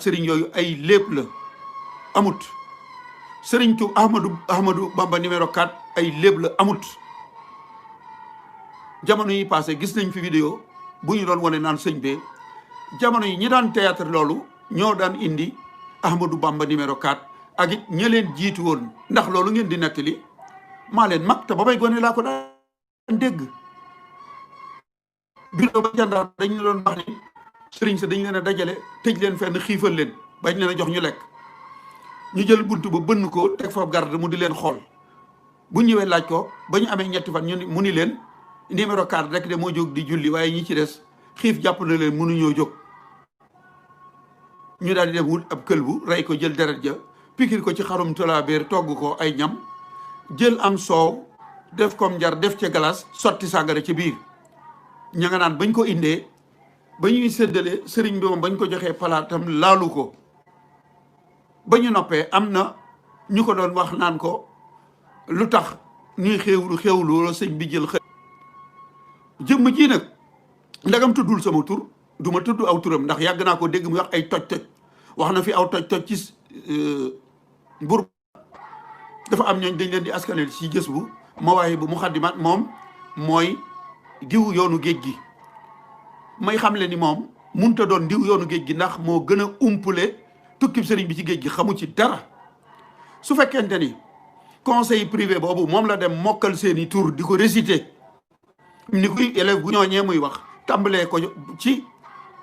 sëriñ yooyu ay lépp la amut sëriñ tu Ahmadou Bamba numéro 4 ay lépp la amut jamono yi passé gis nañ fi vidéo bu ñu doon wane naan sëñ bee jamono yi ñi daan théâtre loolu ñoo daan indi Ahmadou Bamba numéro 4 ak it ña leen jiitu woon ndax loolu ngeen di nettali maa leen mag te ba may gone laa ko daan dégg bureau ba gendarme dañu doon wax ni sëriñ sa dañ leen a dajale tëj leen fenn xiifal leen bañ leen a jox ñu lekk ñu jël buntu ba bënn ko teg fa garde mu di leen xool bu ñëwee laaj ko ba ñu amee ñetti fan mu ni leen numéro 4 rek de moo jóg di julli waaye ñi ci des xiif jàpp na leen mënuñoo jóg ñu daal di dem wut ab këlbu rey ko jël deret ja pikir ko ci xarum tolaabeer togg ko ay ñam jël am soow def comme njar def ca glace sotti sàngara ci biir ña nga naan bañ ko indee ba ñuy séddale sëriñ bi moom bañ ko joxee palaatam laalu ko ba ñu noppee am na ñu ko doon wax naan ko lu tax ñuy xewlu la sëñ bi jël jëmm ji nag ndagam tuddul sama tur du ma tudd aw turam ndax yàgg naa ko dégg mu wax ay toj-toj wax na fi aw toj-toj ci mbur dafa am ñooñ dañ leen di askanel ci gës bu mawaahi bu muxaddimaat moom mooy diw yoonu géej gi may xam le ni moom munta doon diw yoonu géej gi ndax moo gën a umpule tukkib sëriñ bi ci géej gi xamu ci dara su fekkente ni conseil privé boobu moom la dem mokkal seeni tur di ko réciter ni kuy élève bu ñooñee muy wax tàmbalee ko ci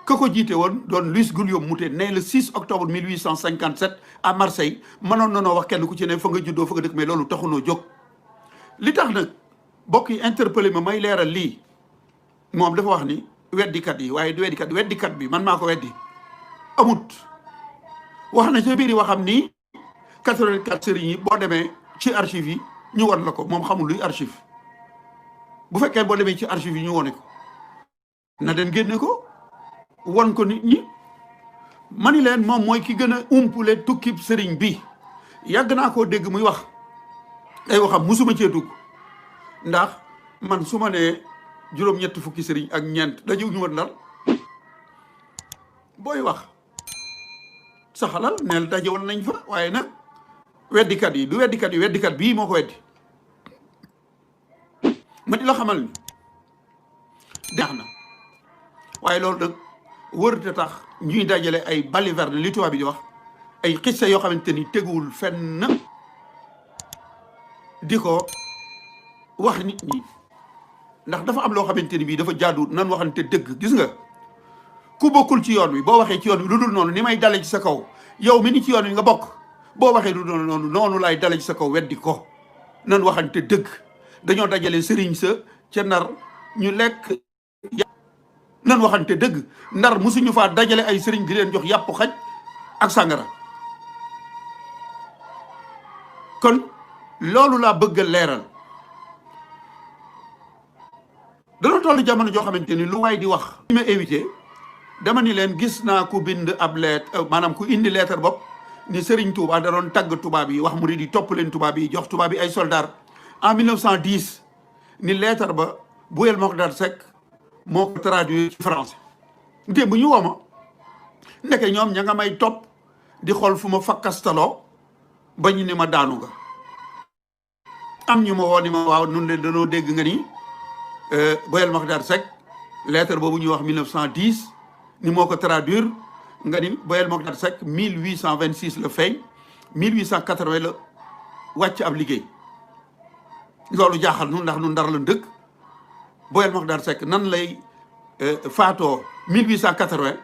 ka ko jiite woon doon Louis Guillaume Moutet né le 6 octobre 1857 à Marseille mënoon nanoo wax kenn ku ci ne fa nga juddoo fa nga dëkk mais loolu taxunoo jóg li tax nag bokk yi interpellé ma may leeral lii moom dafa wax ni weddikat yi waaye du weddikat bi man maa ko weddi amut wax na ca biir yi waxam ni 84 sëriñ yi boo demee ci archive yi ñu won la ko moom xamul luy archive bu fekkee boo demee ci archive yi ñu wone ko na den génne ko won ko nit ñi mani leen moom mooy ki gën a umpule tukkib sëriñ bi yàgg naa koo dégg muy wax ay waxam musuma cee dugg ndax man su ma nee juróom-ñetti fukki sëriñ ak ñeent dañu ñu woon Ndar booy wax sa xalal neel daje woon nañ fa waaye nag weddikat yi du weddikat yi weddikat bii moo ko weddi ma di la xamal ni deex na waaye loolu nag wërte tax ñuy dajale ay balivernes li tubaab bi di wax ay xissa yoo xamante ni teguwul fenn di ko wax nit ñi ndax dafa am loo xamante ni bii dafa jaadu nan waxante dëgg gis nga ku bokkul ci yoon wi boo waxee ci yoon wi lu dul noonu ni may dale ci sa kaw yow mi ni ci yoon wi nga bokk boo waxee lu dul noonu laay dale ci sa kaw weddi ko nan waxante dëgg dañoo dajale sëriñ sa ca Ndar ñu lekk nan waxante dëgg Ndar musuñu faa dajale ay sëriñ di leen jox yàpp xaj ak sàngara kon loolu laa bëgg a leeral dana toll jamono joo xamante ni lu waay di wax li ma évité dama ni leen gis naa ku bind ab lettre maanaam ku indi lettre bopp ni Serigne Touba da doon tagg tubaab yi wax murid yi topp leen tubaab yi jox tubaab yi ay soldats en 1910 ni lettre ba Bouyel Mokhtar Seck moo ko traduit ci français démb ñu woo ma ndeke ñoom ña nga may topp di xool fu ma fakkastaloo ba ñu ni ma daanu nga am ñu ma woo ni ma waaw nun leen danoo dégg nga ni Bouyel Mokhtar Seck lettre boobu ñuy wax 1910 ni moo ko traduire nga ni Bouyel Mokhtar Seck 1826 la feeñ 1880 la wàcc ab liggéey loolu jaaxal nu ndax nu Ndar la dëkk Bouyel Mokhtar Seck nan lay faatoo 1880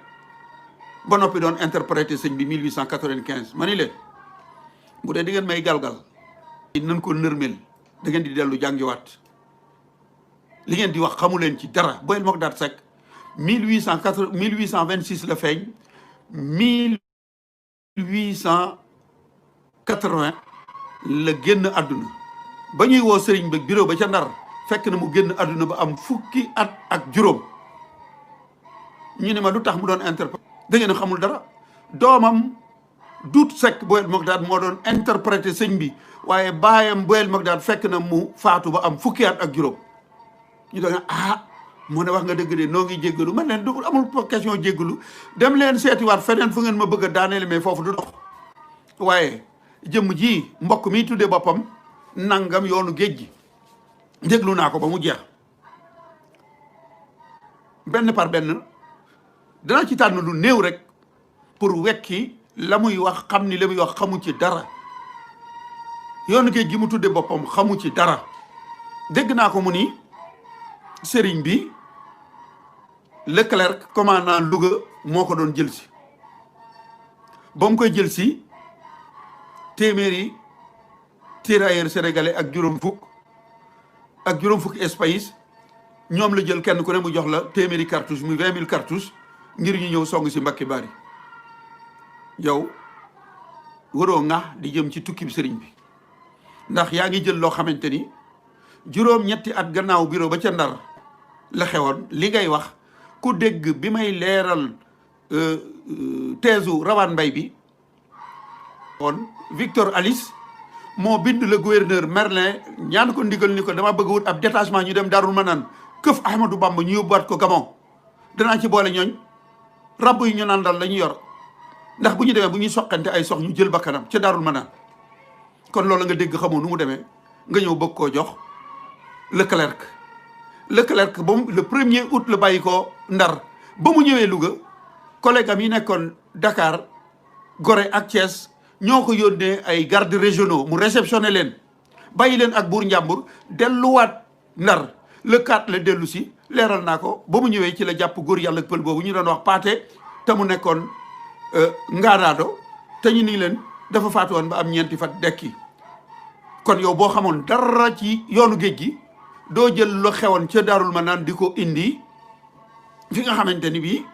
ba noppi doon interprété sëñ bi 1895 ma ni leen bu dee di ngeen may galgal nan ko nërmel da ngeen di dellu jàngiwaat li ngeen di wax xamu leen ci dara Bouyel Mokhtar Seck 1826 la feeñ 1880 la génn àdduna ba ñuy woo sëriñ ba bureau ba ca Ndar fekk na mu génn àdduna ba am fukki at ak juróom ñu ne ma lu tax mu doon interprété da ngeen xamul dara doomam Dut Seck Bouyel Mokhtar moo doon interprété sëñ bi waaye baayam Bouyel Mokhtar fekk na mu faatu ba am fukki at ak juróom ñu doon mu ne wax nga dëgg de noo ngi jéggalu man leen du amul question jéggalu dem leen seetiwaat feneen fu ngeen ma bëgg a daaneel mais foofu du dox waaye jëmm ji mbokk mi tuddee boppam nangam yoonu géej gi déglu naa ko ba mu jeex benn par benn dana ci tànn lu néew rek pour wekki la muy wax xam ni la muy wax xamu ci dara yoonu géej gi mu tuddee boppam xamu ci dara dégg naa ko mu ni sëriñ bi Leclerc commandant Louga moo ko doon jël si ba mu koy jël si téeméeri tirailleurs sénégalais ak juróom fukk espace ñoom la jël kenn ku ne mu jox la téeméeri cartouche muy 20 000 cartouches ngir ñu ñëw song si Mbacké Bari yow waroo nga di jëm ci tukki bi sëriñ bi ndax yaa ngi jël loo xamante ni juróom-ñetti at gannaaw bureau ba ca Ndar la xewoon li ngay wax ku dégg bi may leeral teesu Rawaan Mbay bi kon Victor Alice moo bind le gouverneur Merlin ñaan ko ndigal ni ko dama bëgg wut ab détachement ñu dem Darul Manaan këf Ahmadou Bamba ñu yóbbuwaat ko Gabon danaa ci boole ñooñ rabb yi ñu nandal la ñu yor ndax bu ñu demee bu ñuy soqante ay sox ñu jël bakkanam ca Darul Manaan kon loolu nga dégg xamoo nu mu demee nga ñëw bëgg koo jox Leclerc ba mu le 1er août la bàyyi ko Ndar ba mu ñëwee Louga collègue am yi nekkoon Dakar Gorée ak Thiès ñoo ko yónnee ay gardes régionaux mu réceptionné leen bàyyi leen ak buur njàmbur delluwaat Ndar le 4 la dellu si leeral naa ko ba mu ñëwee ci la jàpp góor yàlla pël boobu ñu doon wax Paate te mu nekkoon ngaanaado te ñu ni leen dafa faatu woon ba am ñeenti fat dekki kon yow boo xamoon dara ci yoonu géej gi doo jël lu xewoon ca Daarul Manaan di ko indi fi nga xamante ni bii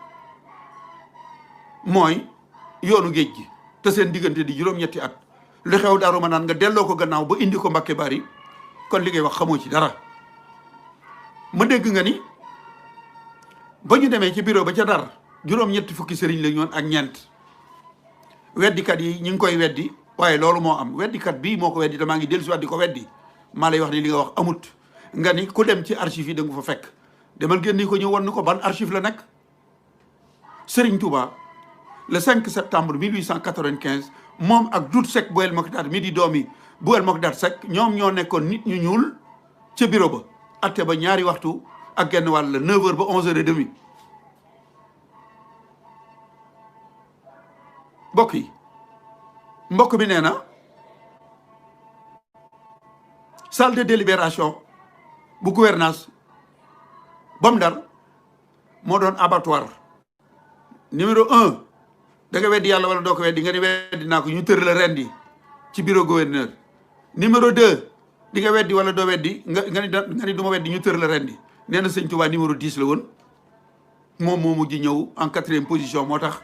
mooy yoonu géej gi te seen diggante di juróom-ñetti at lu xew Daarul Manaan nga delloo ko gannaaw ba indi ko Mbacké Bari kon li ngay wax xamoo ci dara ma dégg nga ni ba ñu demee ci bureau ba ca Ndar juróom-ñetti fukki sëriñ la ñoon ak ñeent weddikat yi ñu ngi koy weddi waaye loolu moo am weddikat bii moo ko weddi te maa ngi dellusiwaat di ko weddi maa lay wax ni li nga wax amut nga ni ku dem ci archive yi da nga fa fekk demal génni ko ñëw wan ni ko ban archive la nekk Serigne Touba le 5 septembre 1895 moom ak Dut Seck bu El Mokdad mi di doomi bu El Mokdad Seck ñoom ñoo nekkoon nit ñu ñuul ca bureau ba atte ba ñaari waxtu ak genn wàll 9h ba 11h30 mbokk bi nee na salle de délibération bu gouvernance bam Ndar moo doon abattoir numéro 1 da nga weddi yàlla wala doo ko weddi nga ni weddi naa ko ñu tër la rendi ci bureau gouverneur numéro 2 di nga weddi wala doo weddi nga ni du ma weddi ñu tër la rendi nee na sëñ Touba numéro 10 la woon moom moo mujj ñëw en 4e position moo tax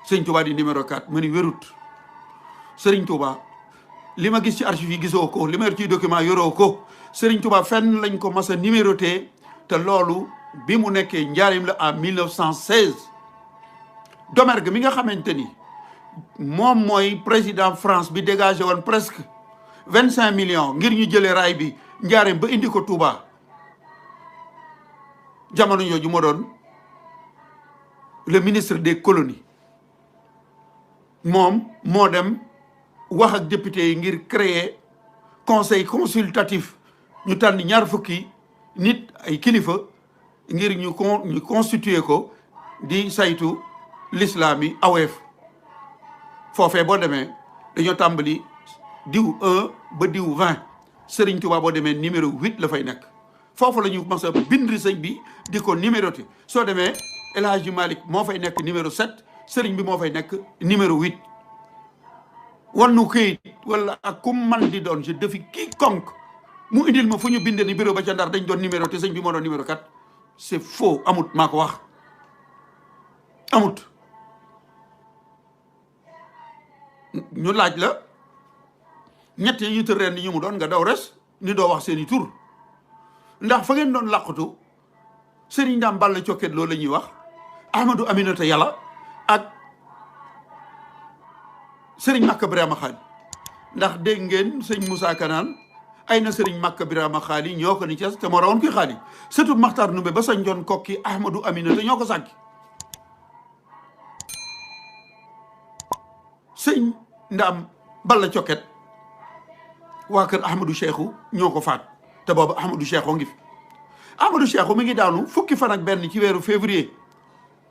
sëñ Touba di numéro 4 ma ni wérut sëriñ Touba li ma gis ci archive yi gisoo ko li ma yor ci document yoroo ko sëriñ Touba fenn lañ ko mas a numéroté te loolu bi mu nekkee njaarim la en 1916 Domergue mi nga xamante ni moom mooy président France bi dégagé woon presque 25 millions ngir ñu jëlee raay bi njaarim ba indi ko Touba jamono jooju moo doon le ministre des colonies moom moo dem wax ak député yi ngir créer conseil consultatif ñu tànn ñaar fukki nit ay kilifa ngir ñu constituer ko di saytu l'islam yi aweef foofee boo demee dañoo tàmbali diw 1 ba diw 20 Serigne Touba boo demee numéro 8 la fay nekk foofu la ñu mas a bind sëñ bi di ko numéroté soo demee El Hadji Malick moo fay nekk numéro 7 Serigne bi moo fay nekk numéro 8 wannu këyit wala ak ku man di doon je défie quiconque mu indil ma fu ñu bindee ni bureau ba ca Ndar dañ doon numéro te sëñ bi moo doon numéro 4 c'est faux amut maa ko wax amut ñu laaj la ñett yi ñu tër reen ni ñu mu doon nga daw res ni doo wax seeni tur ndax fa ngeen doon làqutu Serigne Ndam Balla Cokket loolu la ñuy wax Ahmadou Aminata Yàlla ak Serigne Makka Birama Xaaj ndax dégg ngeen sëñ Moussa Kanaan ay na sëriñ Makka Birama Xaali ñoo ko ni Cees te moo rawoon koy xaali surtout Maxtaar Ndumbe ba sañ joon kokki Ahmadou Aminata ñoo ko sànki sëñ Ndaam Balla Coket waa kër Ahmadou Cheikhou ñoo ko faat te boobu Ahmadou Cheikhou ngi fi Ahmadou Cheikhou mi ngi daanu fukki fan ak benn ci weeru février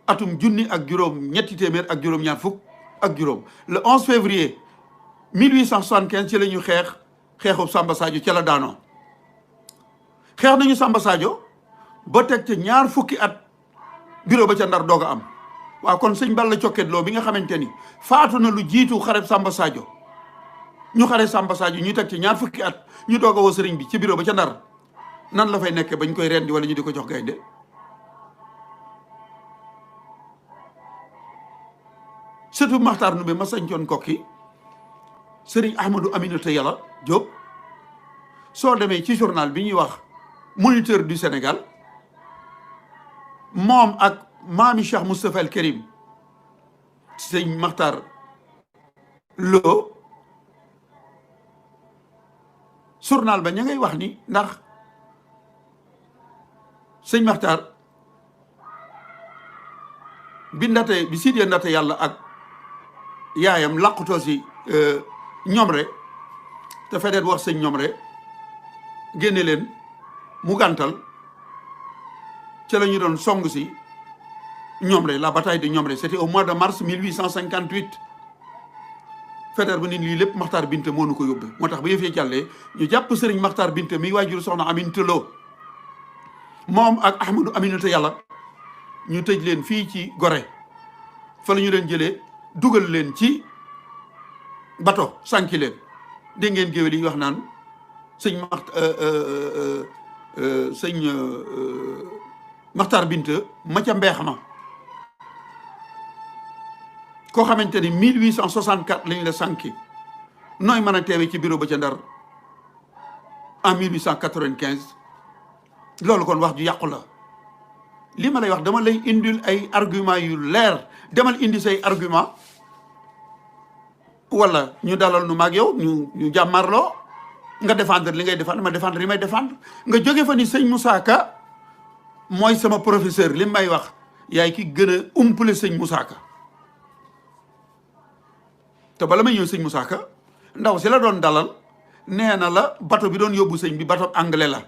atum junni ak juróom ñetti téeméer ak juróom ñaar fukk ak juróom le 11 février 1875 ci la ñu xeexu Samba Sadio ca la daanoo xeex nañu Samba Sadio ba teg ca ñaar fukki at bureau ba ca Ndar doog a am waaw kon sëñ Balla Coket Lo bi nga xamante ni faatu na lu jiitu xareb Samba Sadio ñu xare Samba Sadio ñu teg ci ñaar fukki at ñu doog a woo sëriñ bi ci bureau ba ca Ndar nan la fay nekkee bañ koy rendi wala ñu di ko jox gaynde surtout Maxtaar Ndumbe ma sañcoon kokki sëriñ Ahmadou Aminata Yàlla Diop soo demee ci journal bi ñuy wax Moniteur du Sénégal moom ak maami Cheikh Moustapha El Kérim sëñ Maxtaar Lo journal ba ña ngay wax ni ndax sëñ Maxtaar bi ndate bi Sidiya ndate yàlla ak yaayam laqutoo si Ñomre te fedeet wax sëñ Ñomre génne leen mu gàntal ca la ñu doon song si Ñomre la bataille de Ñomre c'était au mois de mars 1858 fedeer bu nit lii lépp Maxtaar Binte moo nu ko yóbbe moo tax ba yëfee jàllee ñu jàpp sëriñ Maxtaar Binte mi waajur soxna Aminata Lo moom ak Ahmadou Aminata Yàlla ñu tëj leen fii ci Gorée fa la ñu leen jëlee dugal leen ci bato sànki leen dégg ngeen géwél yi wax naan sëñ Maxtaar Binte ma ca mbeex ma koo xamante ni 1864 lañ la sànki nooy mën a teewe ci bureau ba ca Ndar en 1895 loolu kon wax ju yàqu la li ma lay wax dama lay indil ay argument yu leer demal indi say argument wala ñu dalal nu maag yow ñu jàmmarloo nga défendre li ngay défendre ma défendre li may défendre nga jóge fa ni sëñ Moussa Ka mooy sama professeur li may wax yaay ki gën a umpale sëñ Moussa Ka te bala may ñëw sëñ Moussa Ka ndaw si la doon dalal nee na la bato bi doon yóbbu sëñ bi bato anglais la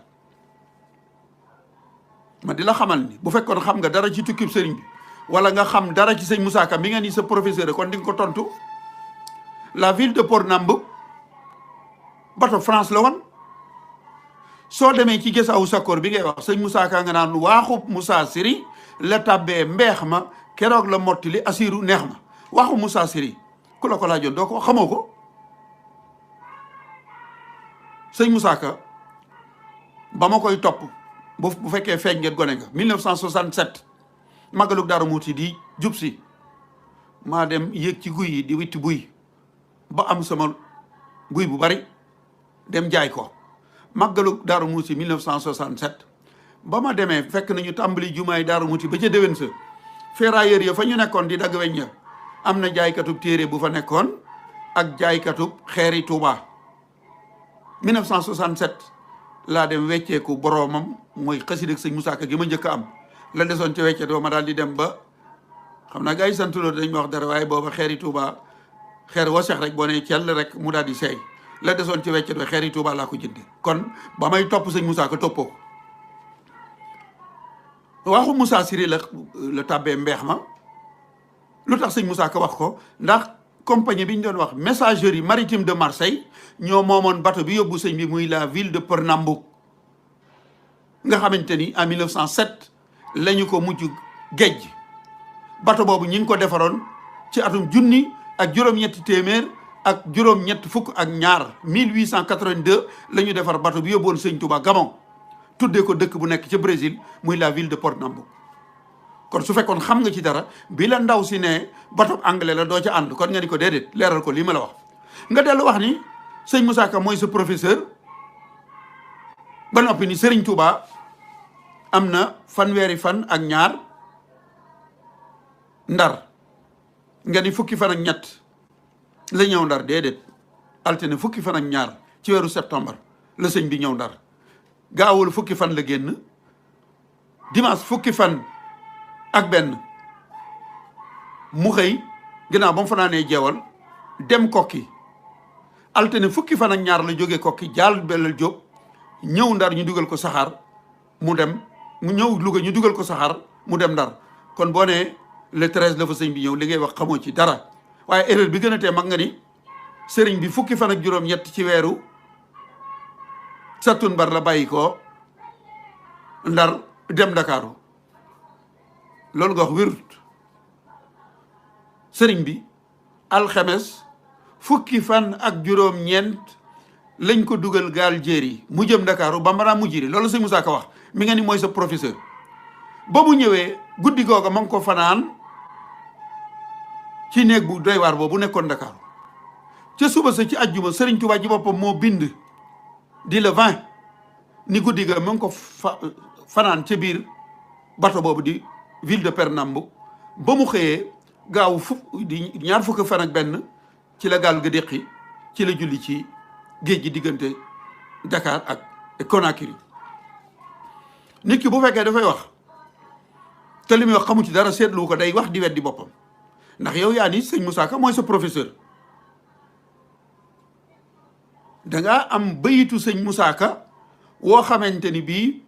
ma di la xamal ni bu fekkoon xam nga dara ci tukkib sëriñ bi wala nga xam dara ci sëñ Moussa Ka mi nga ni sa professeur kon di nga ko tontu la ville de Pornambouc bato France la woon soo demee ci Gësaawu Sakkoor bi ngay wax sëñ Moussa Ka nga naan waaxub Moussa Siri la tabbee mbeex ma keroog la mottali asiru neex ma waxu Moussa Siri ku la ko laajoon doo ko xamoo ko sëñ Moussa Ka ba ma koy topp bu fekkee feeñ ngeen gone nga 1967 magalug Daaru Muuti di jub si maa dem yéeg ci guy yi di witti buy ba am sama guy bu bari dem jaay ko magalug Daaru Muuti 1967 ba ma demee fekk nañu tàmbali jumaay Daaru Muuti ba ca déwén sa ferrailleur ya fa ñu nekkoon di dagg weñ ña am na jaaykatub téere bu fa nekkoon ak jaaykatub xeeri Touba 1967 laa dem wecceeku boroomam mooy xasida ak sëñ Moussa Ka gi ma njëkk a am la desoon ci weccet ba ma daal di dem ba xam naa gars yi santuloo dañ ma wax dara waaye booba xeeri Touba xeer wa sex rek boo ne cell rek mu daal di seey la desoon ci weccet ba xeeri Touba laa ko jëndi kon ba may topp sëñ Moussa Ka toppoo waxu Moussa Siri la tàbbee mbeex ma lu tax sëñ Moussa Ka wax ko ndax compagnie bi ñu doon wax messagerie maritime de Marseille ñoo moomoon bateau bi yóbbu sëñ bi muy la ville de Pernambouc nga xamante ni en 1907 la ñu ko mujj géej bateau boobu ñi ngi ko defaroon ci atum junni ak juróom-ñetti téeméer ak juróom-ñett fukk ak ñaar 1882 la ñu defar bateau bi yóbboon sëñ Touba Gabon tuddee ko dëkk bu nekk ca Brésil muy la ville de Pernambouc kon su fekkoon xam nga ci dara bi la ndaw si ne bateau anglais la doo ca ànd kon nga ni ko déedéet leeral ko lii ma la wax nga dellu wax ni sëñ Moussa Ka mooy sa professeur ba noppi ni Serigne Touba am na fanweeri fan ak ñaar Ndar nga ni fukki fan ak ñett la ñëw Ndar déedéet altine fukki fan ak ñaar ci weeru septembre la sëñ bi ñëw Ndar gaawul fukki fan la génn dimanche fukki fan ak benn mu xëy ginnaaw ba mu fanaanee jeewal dem kokki altine fukki fan ak ñaar la jógee kokki jaal Belal Jóob ñëw Ndar ñu dugal ko saxaar mu dem mu ñëw Louga ñu dugal ko saxaar mu dem Ndar kon boo nee le 13 la fa sëñ bi ñëw li ngay wax xamoo ci dara waaye erreur bi gën a tee mag nga ni sëriñ bi fukki fan ak juróom-ñett ci weeru sattumbar la bàyyi ko Ndar dem Ndakaaru loolu nga wax wérut sëriñ bi alxames fukki fan ak juróom-ñeent lañ ko dugal gaal jéeri mu jëm Ndakaaru Bambara mu jiri loolu sëñ Moussa Ka wax mi nga ni mooy sa professeur ba mu ñëwee guddi googa ma ngi ko fanaan ci néeg bu doy waar boobu nekkoon Ndakaaru ca suba sa ci ajjuma sëriñ Tuubaa ji boppam moo bind di le 20 ni guddi ga ma ngi ko fanaan ca biir bato boobu di ville de Pernambouc ba mu xëyee gaaw di ñaar fukki fan ak benn ci la gaal ga déqi ci la julli ci géej gi diggante Dakar ak Conakry nit ki bu fekkee dafay wax te li muy wax xamu ci dara seetlu ko day wax di weddi boppam ndax yow yaa ni sëñ Moussa Ka mooy sa professeur dangaa am bayitu sëñ Moussa Ka woo xamante ni bii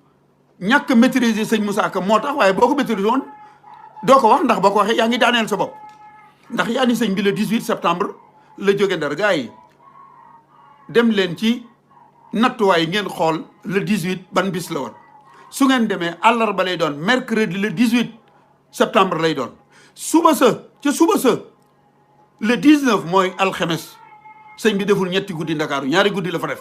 ñàkk maîtriser sëñ Moussa Ka moo tax waaye boo ko maîtriser woon doo ko wax ndax boo ko waxee yaa ngi daaneel sa bopp ndax yaa ni sëñ bi le 18 septembre la jóge Ndar gaa yi dem leen ci nattuwaay ngeen xool le 18 ban bis la woon su ngeen demee àllarba lay doon mercredi le 18 septembre lay doon suba sa ca suba sa le 19 mooy alxemes sëñ bi deful ñetti guddi Ndakaaru ñaari guddi la fa def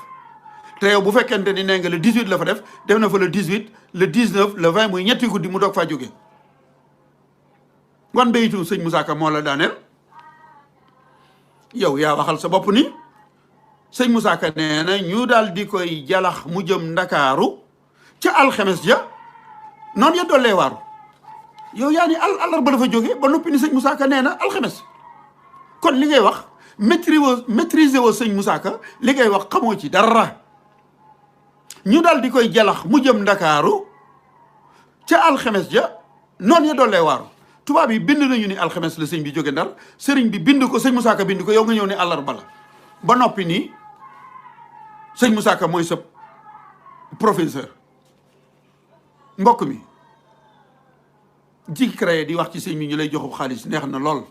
te yow bu fekkente ni nee nga le 18 la fa def na fa le 18 le 19 le 20 muy ñetti guddi mu doog faa jóge wan bayitu sëñ Moussa Ka moo la daaneel yow yaa waxal sa bopp ni sëñ Moussa Ka nee na ñu daal di koy jalax mu jëm Ndakaaru ca alxemes ja noonu ya dollee waaru yow yaa ni àllarba la fa jóge ba noppi ni sëñ Moussa Ka nee na alxemes kon li ngay wax maîtriser woo sëñ Moussa Ka li ngay wax xamoo ci dara ñu daal di koy jalax mu jëm Ndakaaru ca alxemes ja noonu ya dollee waaru tubaab yi bind nañu ni alxames la sëñ bi jóge Ndar sëriñ bi bind ko sëñ Moussa Ka bind ko yow nga ñëw ne àllarba la ba noppi nii sëñ Moussa Ka mooy sa professeur mbokk mi ji créé di wax ci sëñ bi ñu lay joxub xaalis neex na lool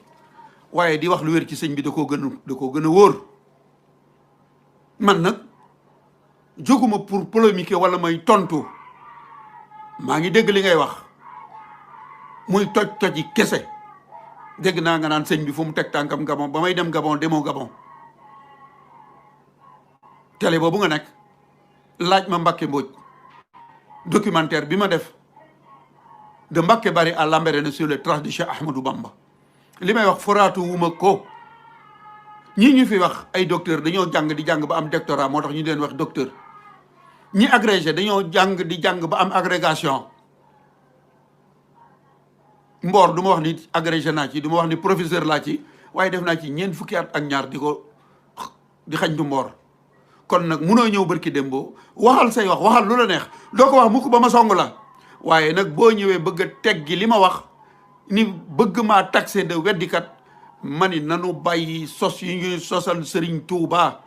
waaye di wax lu wér ci sëñ bi da koo gën a wóor man nag jóguma pour polémiquer wala may tontu maa ngi dégg li ngay wax muy toj yi kese dégg naa nga naan sëñ bi fu mu teg tànkam Gabon ba may dem Gabon demoo Gabon télé boobu nga nekk laaj ma Mbacké Mbodj documentaire bi ma def de Mbacké Bari à Lambaréné sur les traces de Cheikh Ahmadou Bamba li may wax foraatu wuma ko ñi ñu fi wax ay docteur dañoo jàng di jàng ba am doctorat moo tax ñu leen wax docteur ñi agrégé dañoo jàng di jàng ba am agrégation mboor du ma wax ni agrégé naa ci du ma wax ni professeur laa ci waaye def naa ci ñeent fukki at ak ñaar di xañ du mboor kon nag munoo ñëw barki démboo waxal say waxal lu la neex doo ko wax mukk ba ma song la waaye nag boo ñëwee bëgg a teggi li ma wax ni bëgg maa taxé de weddikat ma ni nanu bàyyi sos yi ñuy sosal sëriñ Touba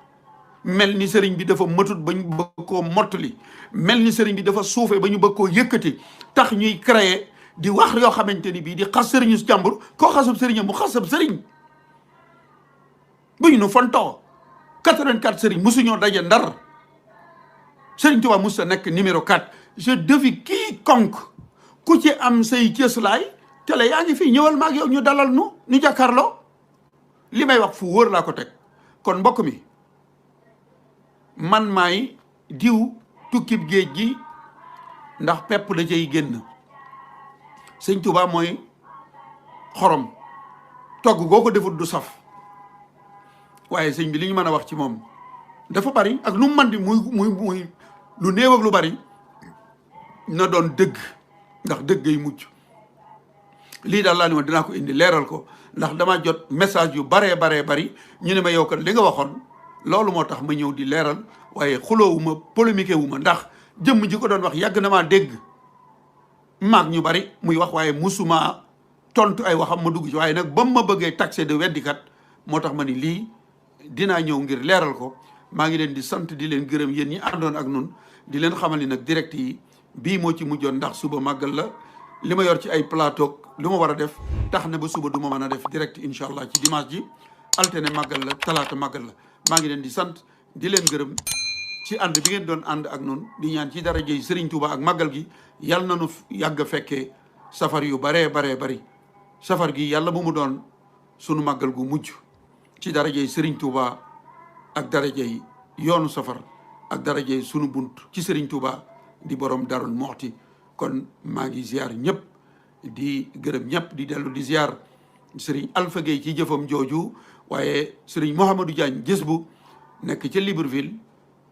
mel ni sëriñ bi dafa matut ba ñu bëgg koo mottali mel ni sëriñ bi dafa suufee ba ñu bëgg koo yëkkati tax ñuy créer di wax yoo xamante ni bii di xas sëriñu si jàmbur koo xasab sëriñam mu xasab sëriñ bu ñu nu fontoo 84 sëriñ musuñoo daje Ndar sëriñ Touba mus sa nekk numéro 4 je défie quiconque ku ci am say cëslaay télé yaa ngi fii ñëwal maag yow ñu dalal nu ñu jàkkaarloo li may wax fu wóor laa ko teg kon mbokk mi man maay diw tukkib géej gi ndax pepp la cay génn sëñ Touba mooy xorom togg goo ko defut du saf waaye sëñ bi li ñu mën a wax ci moom dafa bari ak lu mu mën di muy lu néew ak lu bari na doon dëgg ndax dëgg yi mujj lii daal laa ni ma dinaa ko indi leeral ko ndax dama jot message yu baree bari ñu ne ma yow kat li nga waxoon loolu moo tax ma ñëw di leeral waaye xuloowuma polémique wu ma ndax jëmm ji ko doon wax yàgg na maa dégg maag ñu bari muy wax waaye musuma tontu ay waxam ma dugg ci waaye nag ba ma bëggee taxé de weddikat moo tax ma ni lii dinaa ñëw ngir leeral ko maa ngi leen di sant di leen gërëm yéen ñi àndoon ak nun di leen xamal ni nag direct yi bii moo ci mujjoon ndax suba màggal la li ma yor ci ay plateau lu ma war a def tax na ba suba du ma mën a def direct incha allah ci dimanche ji altine màggal la talaata màggal la maa ngi leen di sant di leen gërëm ci ànd bi ngeen doon ànd ak nun di ñaan ci daraja yi Serigne Touba ak màggal gi yàlla na nu yàgg a fekkee safar yu baree bari safar gi yàlla bu mu doon sunu màggal gu mujj ci daraja yi Serigne Touba ak daraja yi yoonu safar ak daraja yi sunu bunt ci Serigne Touba di borom Darou Mouhty kon maa ngi ziar ñëpp di gërëm ñëpp di dellu di ziar Serigne Alpha Gueye ci jëfam jooju waaye Serigne Mouhamadou Diagne gis bu nekk ca Libreville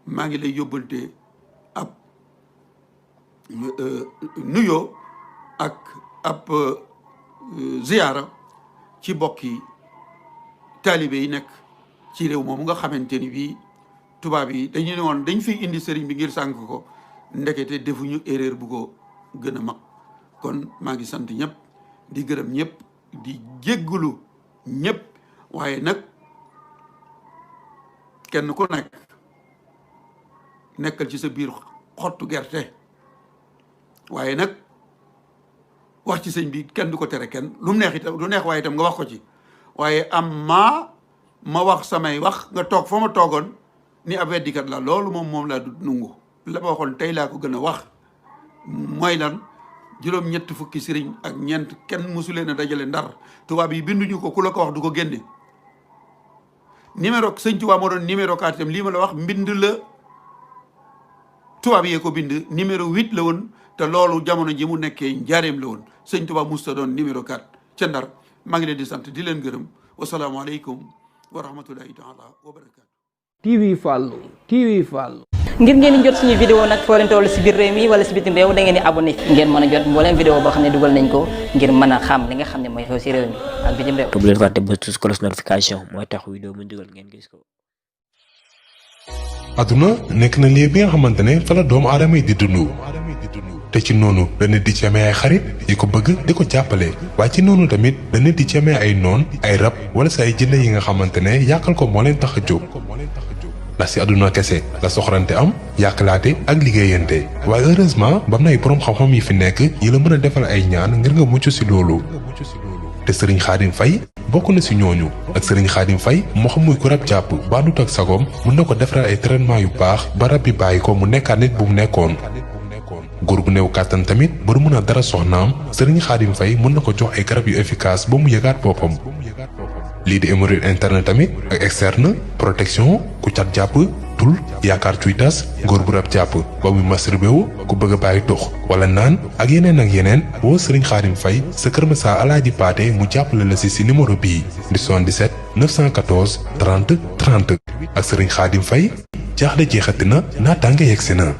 maa ngi lay yóbbante ab nuyoo ak ab ziyaara ci bokki taalibe yi nekk ci réew moomu nga xamante ni bii tubaab yi dañu ne woon dañ fiy indi sëriñ bi ngir sànk ko ndekete defuñu erreur bu ko gën a mag kon maa ngi sant ñëpp di gërëm ñëpp di jéggulu ñëpp waaye nag kenn ku nekk nekkal ci sa biir xottu gerte waaye nag wax ci sëñ bi kenn du ko tere kenn lu mu neex itam lu neex waaye itam nga wax ko ci waaye am ma wax samay wax nga toog fa ma toogoon ni ab weddikat la loolu moom laa du nungu la ma waxoon tey laa ko gën a wax mooy lan juróom-ñett fukki sëriñ ak ñeent kenn mosu leen a dajale ndar tubaab yi binduñu ko ku la ko wax du ko génne numéro sëñ Tuubaa moo doon numéro 4 itam lii ma la wax mbind la tubaab yee ko bind numéro 8 la woon te loolu jamono ji mu nekkee njaareem la woon sëñ Tuubaa musta doon numéro 4 ca ndar maa ngi leen di sant di leen gërëm wasalaamaaleykum wa rahmatullahi taala wa barakaatu. TV Fallou. ngir ngeen di jot suñu vidéo nag foo leen toll si biir réew mi wala si bitim réew da ngeen di abonné ngeen mën a jot mbooleem vidéo boo xam ne dugal nañ ko ngir mën a xam li nga xam ne mooy xew si réew mi ak bitim réew. te bu leen fàtte ba tous cloche notification mooy tax vidéo mu dugal ngeen gis ko. aduna nekk na lii bi nga xamante ne fa la doomu aadama yi di dund te ci noonu la nit di ci amee ay xarit yi ko bëgg di ko jàppale waaye ci noonu tamit la nit di ci amee ay noon ay rab wala sa ay jinne yi nga xamante ne yàqal ko moo leen tax a jóg ndax si aduna kese la soxorante am yàqalaate ak liggéeyante waaye heureusement bam na ay boroom xam-xam yi fi nekk yi la mën a defal ay ñaan ngir nga mucc si loolu te Serigne Khadim Faye bokk na si ñooñu ak Serigne Khadim Faye moo xam muy ku rab jàpp ba du ak sagoom mun na ko defaral ay traitement yu baax ba rab bi bàyyi ko mu nekkaat nit bu mu nekkoon góor gu néew kàttan tamit ba du mun a dara soxnaam Serigne Khadim Faye mun na ko jox ay garab yu efficace ba mu yëgaat boppam lii di hémorroïde interne tamit ak externe protection ku cat jàpp tul yaakaar cuy tas góor bu rab jàpp ba muy masturbé wu ku bëgg a bàyyi tux wala naan ak yeneen woo Serigne Khadim Faye sa Kër Massa Alaaji Paate mu jàppale la si numéro bii di 77 914 30 30 ak Serigne Khadim Faye jaaxle jeexati na naataange yegsi na.